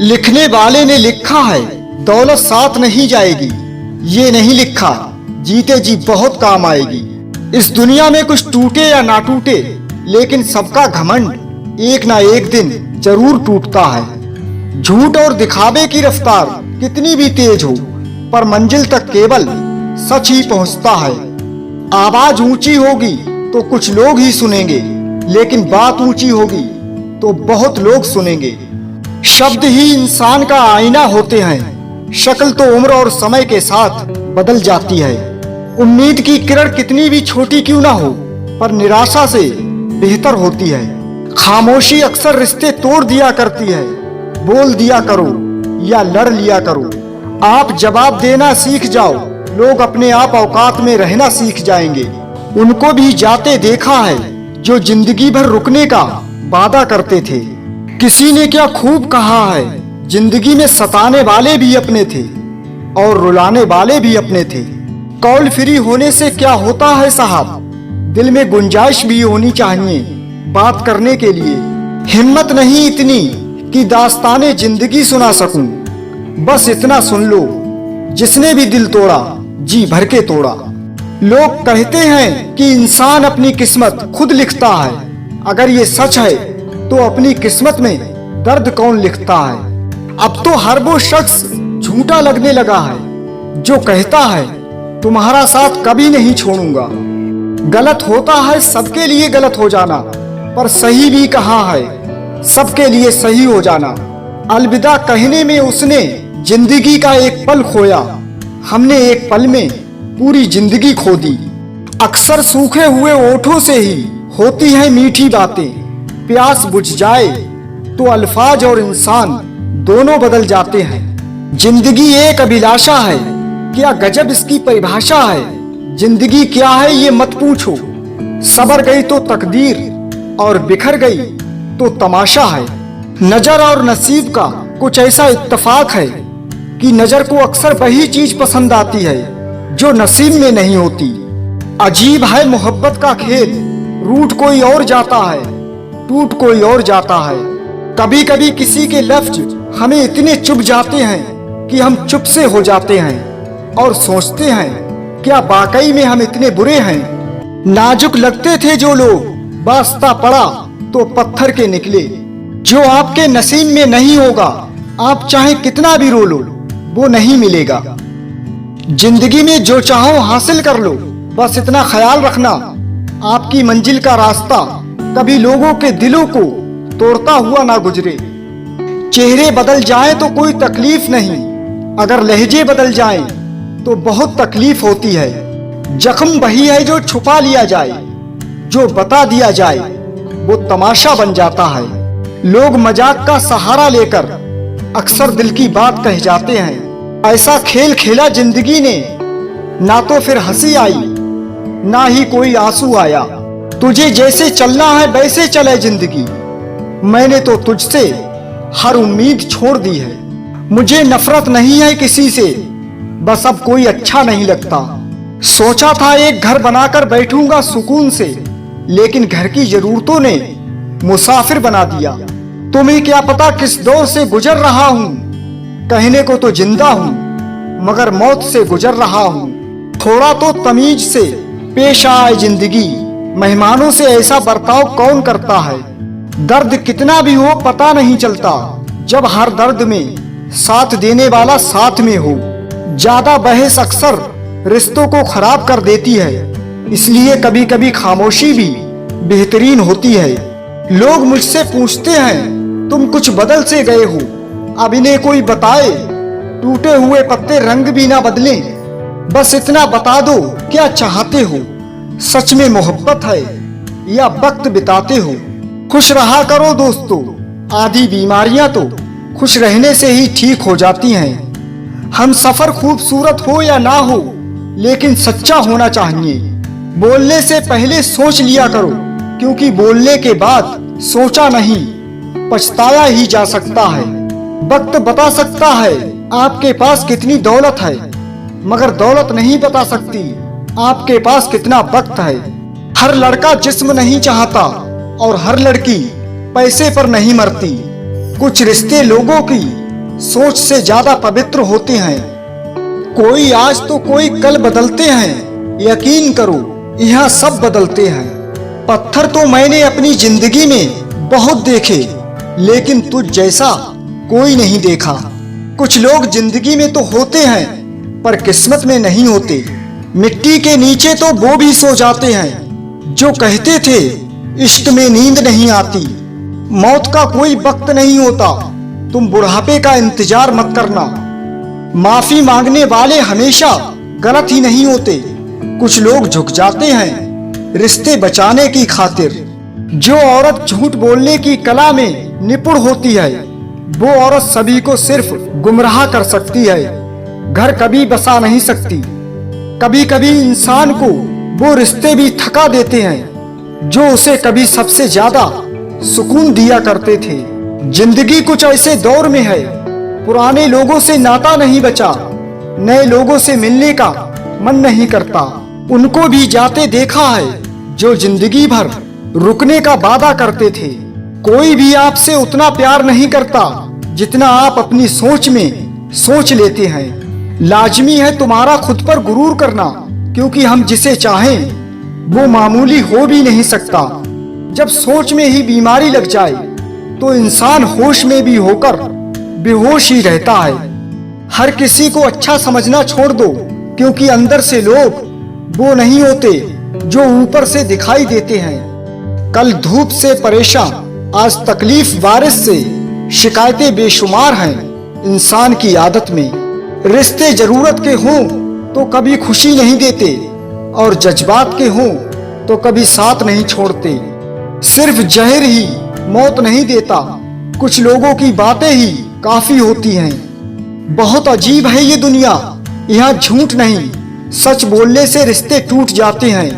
लिखने वाले ने लिखा है दौलत साथ नहीं जाएगी, ये नहीं लिखा जीते जी बहुत काम आएगी। इस दुनिया में कुछ टूटे या ना टूटे, लेकिन सबका घमंड एक ना एक दिन जरूर टूटता है। झूठ और दिखावे की रफ्तार कितनी भी तेज हो, पर मंजिल तक केवल सच ही पहुंचता है। आवाज ऊंची होगी तो कुछ लोग ही सुनेंगे, लेकिन बात ऊंची होगी तो बहुत लोग सुनेंगे। शब्द ही इंसान का आईना होते हैं, शक्ल तो उम्र और समय के साथ बदल जाती है। उम्मीद की किरण कितनी भी छोटी क्यों ना हो, पर निराशा से बेहतर होती है। खामोशी अक्सर रिश्ते तोड़ दिया करती है। बोल दिया करो या लड़ लिया करो, आप जवाब देना सीख जाओ, लोग अपने आप औकात में रहना सीख जाएंगे। उनको भी जाते देखा है जो जिंदगी भर रुकने का वादा करते थे। किसी ने क्या खूब कहा है, जिंदगी में सताने वाले भी अपने थे और रुलाने वाले भी अपने थे। कॉल फ्री होने से क्या होता है साहब, दिल में गुंजाइश भी होनी चाहिए बात करने के लिए। हिम्मत नहीं इतनी कि दास्ताने जिंदगी सुना सकूं, बस इतना सुन लो जिसने भी दिल तोड़ा जी भर के तोड़ा। लोग कहते हैं कि इंसान अपनी किस्मत खुद लिखता है, अगर ये सच है तो अपनी किस्मत में दर्द कौन लिखता है। अब तो हर वो शख्स झूठा लगने लगा है जो कहता है तुम्हारा साथ कभी नहीं छोड़ूंगा। गलत होता है सबके लिए गलत हो जाना, पर सही भी कहाँ है सबके लिए सही हो जाना। अलविदा कहने में उसने जिंदगी का एक पल खोया, हमने एक पल में पूरी जिंदगी खो दी। अक्सर सूखे हुए ओठों से ही होती है मीठी बातें, प्यास बुझ जाए तो अल्फाज और इंसान दोनों बदल जाते हैं। जिंदगी एक अभिलाषा है, क्या गजब इसकी परिभाषा है। जिंदगी क्या है ये मत पूछो, सबर गई तो तकदीर और बिखर गई तो तमाशा है। नजर और नसीब का कुछ ऐसा इत्तेफाक है कि नजर को अक्सर वही चीज पसंद आती है जो नसीब में नहीं होती। अजीब है मोहब्बत का खेल, रूठ कोई और जाता है टूट कोई और जाता है। कभी कभी किसी के लफ्ज हमें इतने चुभ जाते हैं कि हम चुप से हो जाते हैं और सोचते हैं क्या वाकई में हम इतने बुरे हैं। नाजुक लगते थे जो लोग, वास्ता पड़ा तो पत्थर के निकले। जो आपके नसीब में नहीं होगा, आप चाहे कितना भी रो लो वो नहीं मिलेगा। जिंदगी में जो चाहो हासिल कर लो, बस इतना ख्याल रखना आपकी मंजिल का रास्ता कभी लोगों के दिलों को तोड़ता हुआ ना गुजरे। चेहरे बदल जाएं तो कोई तकलीफ नहीं, अगर लहजे बदल जाएं तो बहुत तकलीफ होती है। जख्म वही है जो छुपा लिया जाए, जो बता दिया जाए वो तमाशा बन जाता है। लोग मजाक का सहारा लेकर अक्सर दिल की बात कह जाते हैं। ऐसा खेल खेला जिंदगी ने, ना तो फिर हंसी आई ना ही कोई आंसू आया। तुझे जैसे चलना है वैसे चले जिंदगी, मैंने तो तुझसे हर उम्मीद छोड़ दी है। मुझे नफरत नहीं है किसी से, बस अब कोई अच्छा नहीं लगता। सोचा था एक घर बनाकर बैठूंगा सुकून से, लेकिन घर की जरूरतों ने मुसाफिर बना दिया। तुम्हें क्या पता किस दौर से गुजर रहा हूँ, कहने को तो जिंदा हूँ मगर मौत से गुजर रहा हूँ। थोड़ा तो तमीज से पेश आए जिंदगी, मेहमानों से ऐसा बर्ताव कौन करता है। दर्द कितना भी हो पता नहीं चलता, जब हर दर्द में साथ देने वाला साथ में हो। ज्यादा बहस अक्सर रिश्तों को खराब कर देती है, इसलिए कभी कभी खामोशी भी बेहतरीन होती है। लोग मुझसे पूछते हैं तुम कुछ बदल से गए हो, अब इन्हें कोई बताए टूटे हुए पत्ते रंग भी ना बदलें। बस इतना बता दो क्या चाहते हो, सच में मोहब्बत है या वक्त बिताते हो। खुश रहा करो दोस्तों, आधी बीमारियां तो खुश रहने से ही ठीक हो जाती हैं। हम सफर खूबसूरत हो या ना हो, लेकिन सच्चा होना चाहिए। बोलने से पहले सोच लिया करो, क्योंकि बोलने के बाद सोचा नहीं पछताया ही जा सकता है। वक्त बता सकता है आपके पास कितनी दौलत है, मगर दौलत नहीं बता सकती आपके पास कितना वक्त है। हर लड़का जिस्म नहीं चाहता और हर लड़की पैसे पर नहीं मरती। कुछ रिश्ते लोगों की सोच से ज्यादा पवित्र होते हैं। कोई आज तो कोई कल बदलते हैं, यकीन करो यहाँ सब बदलते हैं। पत्थर तो मैंने अपनी जिंदगी में बहुत देखे, लेकिन तुझ जैसा कोई नहीं देखा। कुछ लोग जिंदगी में तो होते हैं पर किस्मत में नहीं होते। मिट्टी के नीचे तो वो भी सो जाते हैं जो कहते थे इश्क में नींद नहीं आती। मौत का कोई वक्त नहीं होता, तुम बुढ़ापे का इंतजार मत करना। माफी मांगने वाले हमेशा गलत ही नहीं होते। कुछ लोग झुक जाते हैं रिश्ते बचाने की खातिर। जो औरत झूठ बोलने की कला में निपुण होती है, वो औरत सभी को सिर्फ गुमराह कर सकती है, घर कभी बसा नहीं सकती। कभी कभी इंसान को वो रिश्ते भी थका देते हैं जो उसे कभी सबसे ज्यादा सुकून दिया करते थे। जिंदगी कुछ ऐसे दौर में है, पुराने लोगों से नाता नहीं बचा, नए लोगों से मिलने का मन नहीं करता। उनको भी जाते देखा है जो जिंदगी भर रुकने का वादा करते थे। कोई भी आपसे उतना प्यार नहीं करता जितना आप अपनी सोच में सोच लेते हैं। लाजमी है तुम्हारा खुद पर गुरूर करना, क्योंकि हम जिसे चाहें वो मामूली हो भी नहीं सकता। जब सोच में ही बीमारी लग जाए तो इंसान होश में भी होकर बेहोश ही रहता है। हर किसी को अच्छा समझना छोड़ दो, क्योंकि अंदर से लोग वो नहीं होते जो ऊपर से दिखाई देते हैं। कल धूप से परेशान, आज तकलीफ बारिश से, शिकायतें बेशुमार हैं इंसान की आदत में। रिश्ते जरूरत के हों तो कभी खुशी नहीं देते, और जज्बात के हों तो कभी साथ नहीं छोड़ते। सिर्फ जहर ही मौत नहीं देता, कुछ लोगों की बातें ही काफी होती हैं। बहुत अजीब है ये दुनिया, यहाँ झूठ नहीं, सच बोलने से रिश्ते टूट जाते हैं।